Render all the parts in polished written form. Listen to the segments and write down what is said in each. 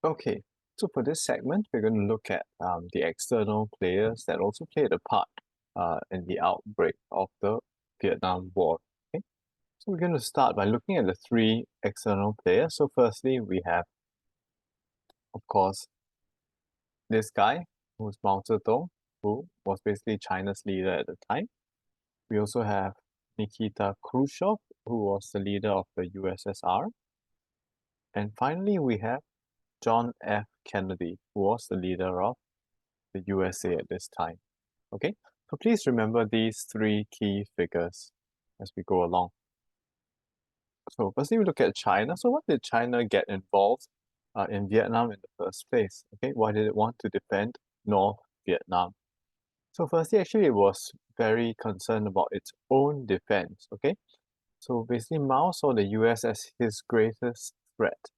Okay, so for this segment, we're going to look at the external players that also played a part in the outbreak of the Vietnam War. Okay, so we're going to start by looking at the three external players. So firstly, we have, of course, this guy who's Mao Zedong, who was basically China's leader at the time. We also have Nikita Khrushchev, who was the leader of the USSR. And finally, we have John F. Kennedy, who was the leader of the USA at this time. Okay, so please remember these three key figures as we go along. So firstly, we look at China. So what did China get involved in Vietnam in the first place? Okay, why did it want to defend North Vietnam? So firstly, actually, it was very concerned about its own defense. Okay, so basically, Mao saw the US as his greatest threat.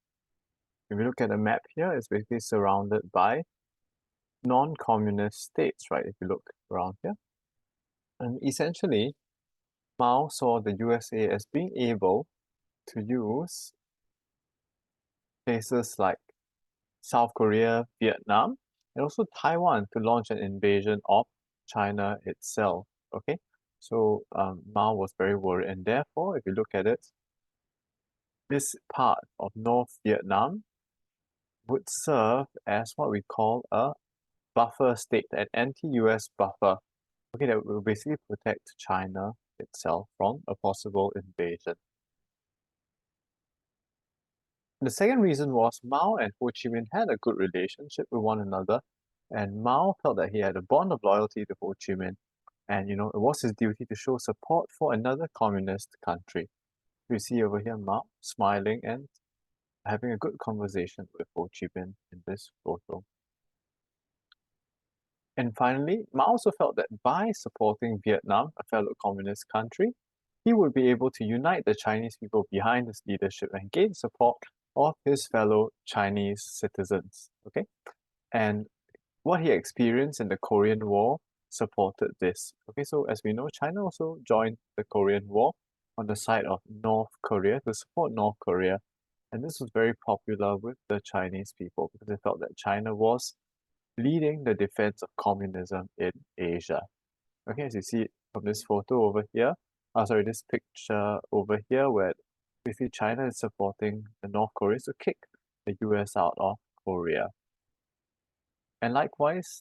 If you look at the map here, it's basically surrounded by non-communist states, right? If you look around here. And essentially, Mao saw the USA as being able to use places like South Korea, Vietnam, and also Taiwan to launch an invasion of China itself. Okay, so Mao was very worried, and therefore, if you look at it, this part of North Vietnam would serve as what we call a buffer state, an anti-US buffer. Okay, that will basically protect China itself from a possible invasion. The second reason was Mao and Ho Chi Minh had a good relationship with one another, and Mao felt that he had a bond of loyalty to Ho Chi Minh, and it was his duty to show support for another communist country. You see over here Mao smiling and having a good conversation with Ho Chi Minh in this photo. And finally, Mao also felt that by supporting Vietnam, a fellow communist country, he would be able to unite the Chinese people behind his leadership and gain support of his fellow Chinese citizens. Okay, and what he experienced in the Korean War supported this. Okay, so as we know, China also joined the Korean War on the side of North Korea to support North Korea, and this was very popular with the Chinese people because they felt that China was leading the defense of communism in Asia. Okay, as you see from this photo over here, this picture over here where basically China is supporting the North Koreans to kick the US out of Korea. And likewise,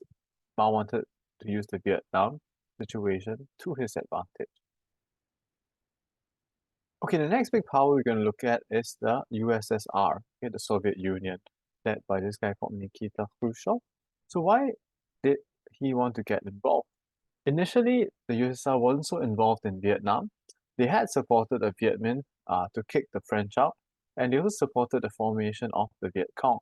Mao wanted to use the Vietnam situation to his advantage. Okay, the next big power we're going to look at is the USSR, okay, the Soviet Union, led by this guy called Nikita Khrushchev. So why did he want to get involved? Initially, the USSR wasn't so involved in Vietnam. They had supported the Viet Minh to kick the French out, and they also supported the formation of the Viet Cong.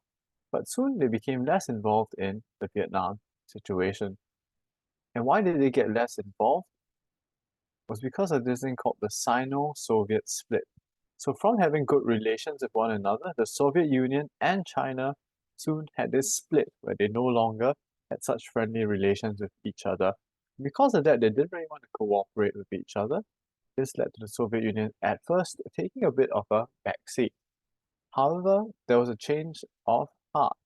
But soon they became less involved in the Vietnam situation. And why did they get less involved? It was because of this thing called the Sino-Soviet split. So from having good relations with one another, the Soviet Union and China soon had this split where they no longer had such friendly relations with each other. Because of that, they didn't really want to cooperate with each other. This led to the Soviet Union at first taking a bit of a backseat. However, there was a change of heart.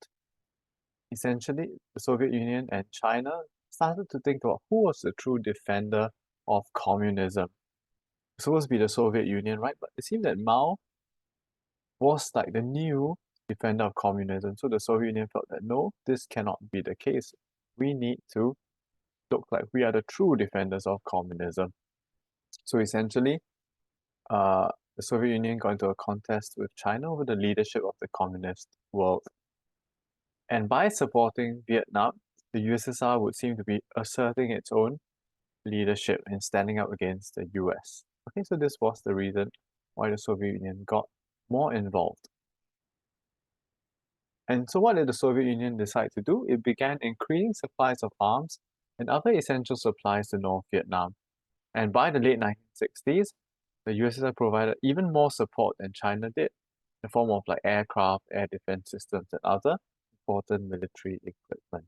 Essentially, the Soviet Union and China started to think about who was the true defender of communism. It's supposed to be the Soviet Union, right? But it seemed that Mao was like the new defender of communism. So the Soviet Union felt that no, this cannot be the case. We need to look like we are the true defenders of communism. So essentially, the Soviet Union got into a contest with China over the leadership of the communist world. And by supporting Vietnam, the USSR would seem to be asserting its own leadership and standing up against the US. Okay, so this was the reason why the Soviet Union got more involved. And so what did the Soviet Union decide to do? It began increasing supplies of arms and other essential supplies to North Vietnam. And by the late 1960s, the USSR provided even more support than China did, in the form of like aircraft, air defense systems, and other important military equipment.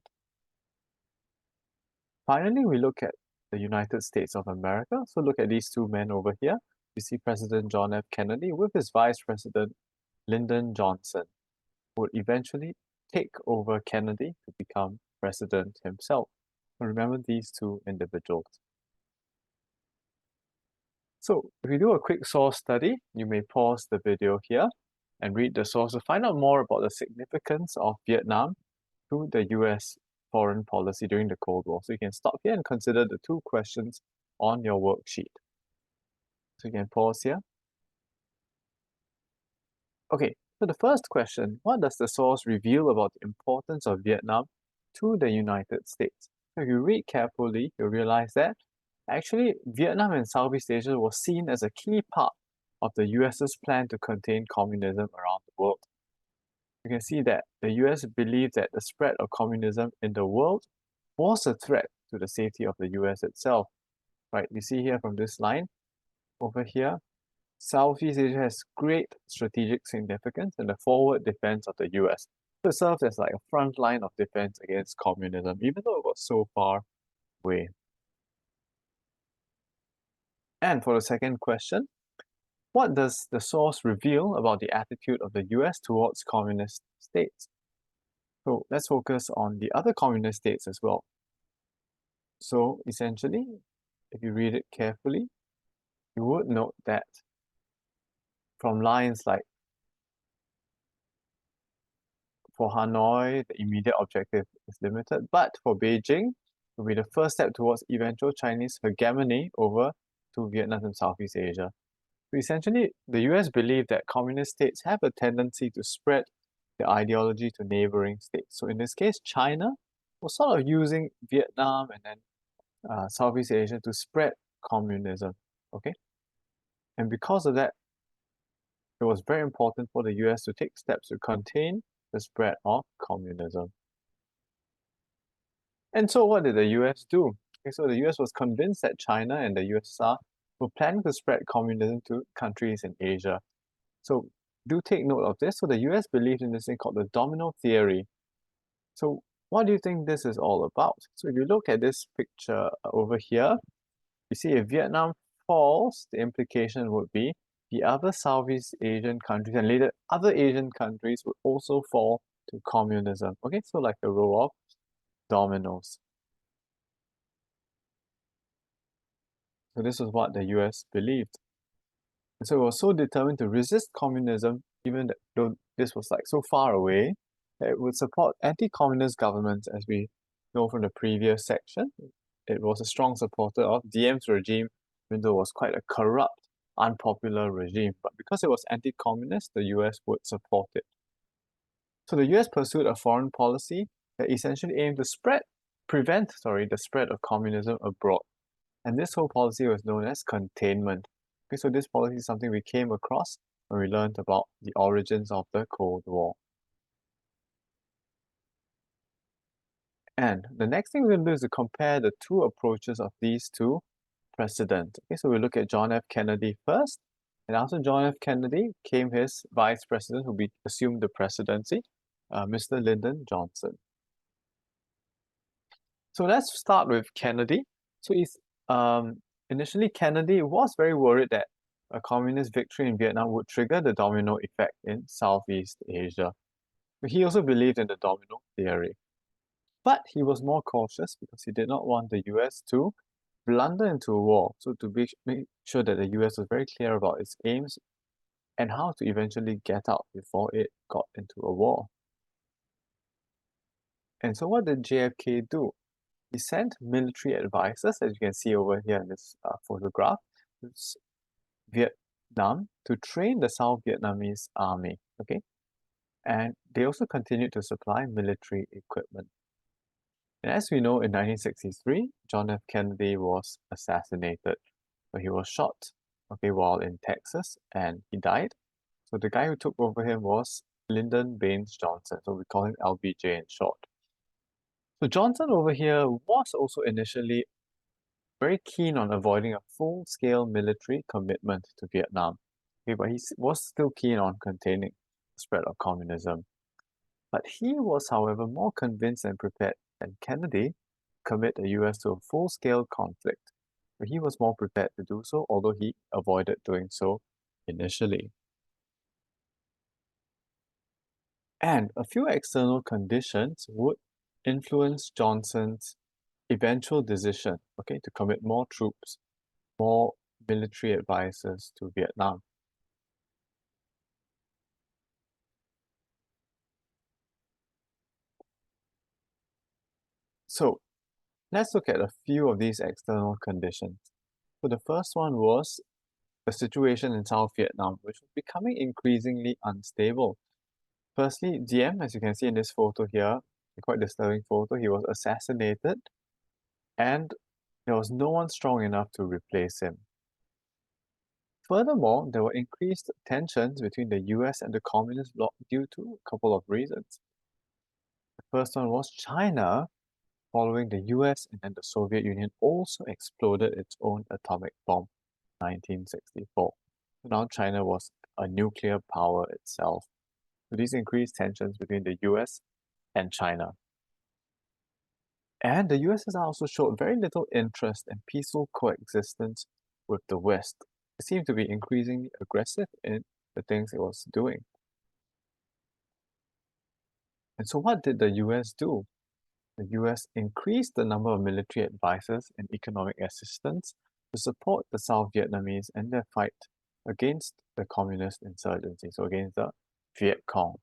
Finally, we look at the United States of America. So look at these two men over here. You see President John F. Kennedy with his Vice President Lyndon Johnson, who would eventually take over Kennedy to become president himself. So remember these two individuals. So if you do a quick source study, you may pause the video here and read the source to find out more about the significance of Vietnam to the US foreign policy during the Cold War. So you can stop here and consider the two questions on your worksheet. So you can pause here. Okay, so the first question, what does the source reveal about the importance of Vietnam to the United States? So if you read carefully, you'll realize that actually Vietnam and Southeast Asia was seen as a key part of the US's plan to contain communism around the world. You can see that the US believed that the spread of communism in the world was a threat to the safety of the US itself. Right, you see here from this line over here, Southeast Asia has great strategic significance in the forward defense of the US. So it serves as like a front line of defense against communism, even though it was so far away. And for the second question, what does the source reveal about the attitude of the US towards communist states? So let's focus on the other communist states as well. So essentially, if you read it carefully, you would note that from lines like for Hanoi, the immediate objective is limited, but for Beijing, it will be the first step towards eventual Chinese hegemony over to Vietnam and Southeast Asia. So essentially, the US believed that communist states have a tendency to spread their ideology to neighboring states. So in this case, China was sort of using Vietnam and then Southeast Asia to spread communism, okay? And because of that, it was very important for the US to take steps to contain the spread of communism. And so what did the US do? Okay, so the US was convinced that China and the USSR were planning to spread communism to countries in Asia. So do take note of this. So the US believed in this thing called the domino theory. So what do you think this is all about? So if you look at this picture over here, you see if Vietnam falls, the implication would be the other Southeast Asian countries and later other Asian countries would also fall to communism. Okay, so like a row of dominoes. So this is what the US believed. And so it was so determined to resist communism, even though this was like so far away, that it would support anti-communist governments, as we know from the previous section. It was a strong supporter of Diem's regime, even though it was quite a corrupt, unpopular regime. But because it was anti-communist, the US would support it. So the US pursued a foreign policy that essentially aimed to prevent the spread of communism abroad. And this whole policy was known as containment. Okay, so this policy is something we came across when we learned about the origins of the Cold War. And the next thing we're going to do is to compare the two approaches of these two presidents. Okay, so we look at John F. Kennedy first. And after John F. Kennedy came his vice president who assumed the presidency, Mr. Lyndon Johnson. So let's start with Kennedy. So initially Kennedy was very worried that a communist victory in Vietnam would trigger the domino effect in Southeast Asia. But he also believed in the domino theory. But he was more cautious because he did not want the US to blunder into a war. So to make sure that the US was very clear about its aims and how to eventually get out before it got into a war. And so what did JFK do? He sent military advisors, as you can see over here in this photograph, to Vietnam to train the South Vietnamese army, okay? And they also continued to supply military equipment. And as we know, in 1963, John F. Kennedy was assassinated. So he was shot, okay, while in Texas, and he died. So the guy who took over him was Lyndon Baines Johnson. So we call him LBJ in short. So Johnson over here was also initially very keen on avoiding a full-scale military commitment to Vietnam. Okay, but he was still keen on containing the spread of communism. But he was, however, more convinced and prepared than Kennedy to commit the US to a full-scale conflict. But he was more prepared to do so, although he avoided doing so initially. And a few external conditions would influence Johnson's eventual decision, okay, to commit more troops, more military advisors to Vietnam. So let's look at a few of these external conditions. So the first one was the situation in South Vietnam, which was becoming increasingly unstable. Firstly, Diem, as you can see in this photo here, a quite disturbing photo, he was assassinated and there was no one strong enough to replace him. Furthermore, there were increased tensions between the US and the Communist bloc due to a couple of reasons. The first one was China, following the US and then the Soviet Union, also exploded its own atomic bomb in 1964. So now China was a nuclear power itself. So these increased tensions between the US and China. And the USSR also showed very little interest in peaceful coexistence with the West. It seemed to be increasingly aggressive in the things it was doing. And so what did the US do? The US increased the number of military advisors and economic assistance to support the South Vietnamese in their fight against the communist insurgency, so against the Viet Cong.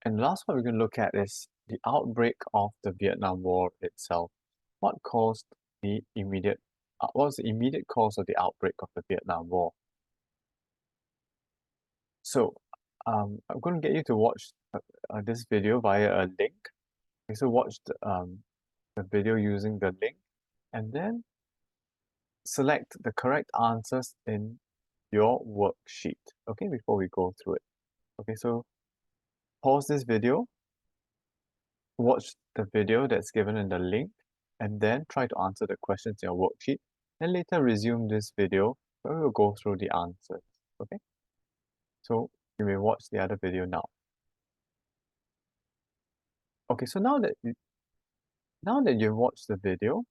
And the last one we're going to look at is the outbreak of the Vietnam War itself. What caused the immediate, what was the immediate cause of the outbreak of the Vietnam War? So, I'm going to get you to watch this video via a link. Okay, so watch the video using the link and then select the correct answers in your worksheet, okay, before we go through it. Okay, so pause this video, watch the video that's given in the link, and then try to answer the questions in your worksheet, and later resume this video where we'll go through the answers, okay? So you may watch the other video now. Okay, so now that you've watched the video,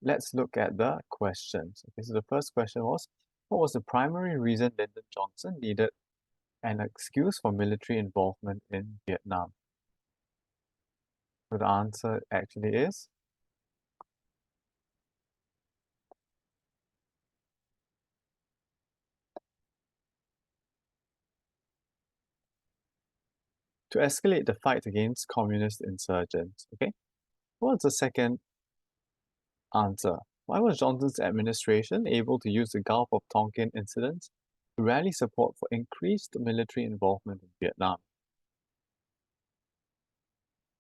let's look at the questions. Okay, so the first question was, what was the primary reason Lyndon Johnson needed an excuse for military involvement in Vietnam? So the answer actually is to escalate the fight against communist insurgents. Okay, what's the second answer? Why was Johnson's administration able to use the Gulf of Tonkin incidents to rally support for increased military involvement in Vietnam?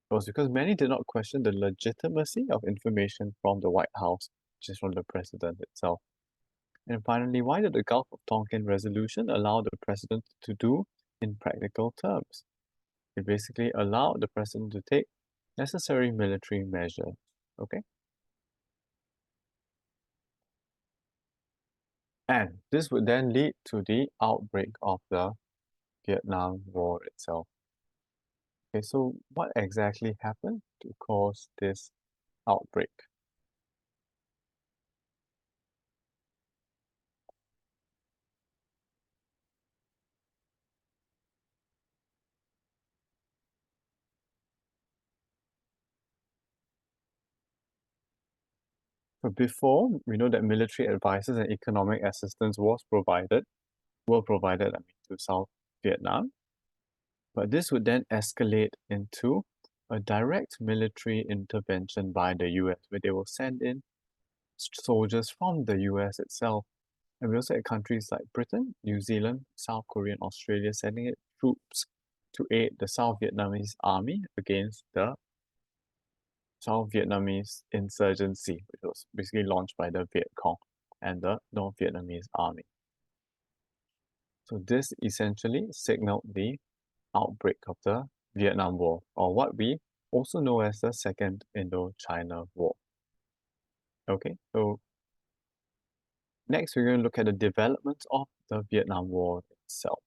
It was because many did not question the legitimacy of information from the White House, which is from the president itself. And finally, why did the Gulf of Tonkin resolution allow the president to do in practical terms? It basically allowed the president to take necessary military measures. Okay? And this would then lead to the outbreak of the Vietnam War itself. Okay, so what exactly happened to cause this outbreak? So before, we know that military advisors and economic assistance were provided, to South Vietnam. But this would then escalate into a direct military intervention by the US, where they will send in soldiers from the US itself. And we also had countries like Britain, New Zealand, South Korea, and Australia sending in troops to aid the South Vietnamese army against the South Vietnamese insurgency, which was basically launched by the Viet Cong and the North Vietnamese army. So this essentially signaled the outbreak of the Vietnam War, or what we also know as the Second Indochina War. Okay, so next we're going to look at the developments of the Vietnam War itself.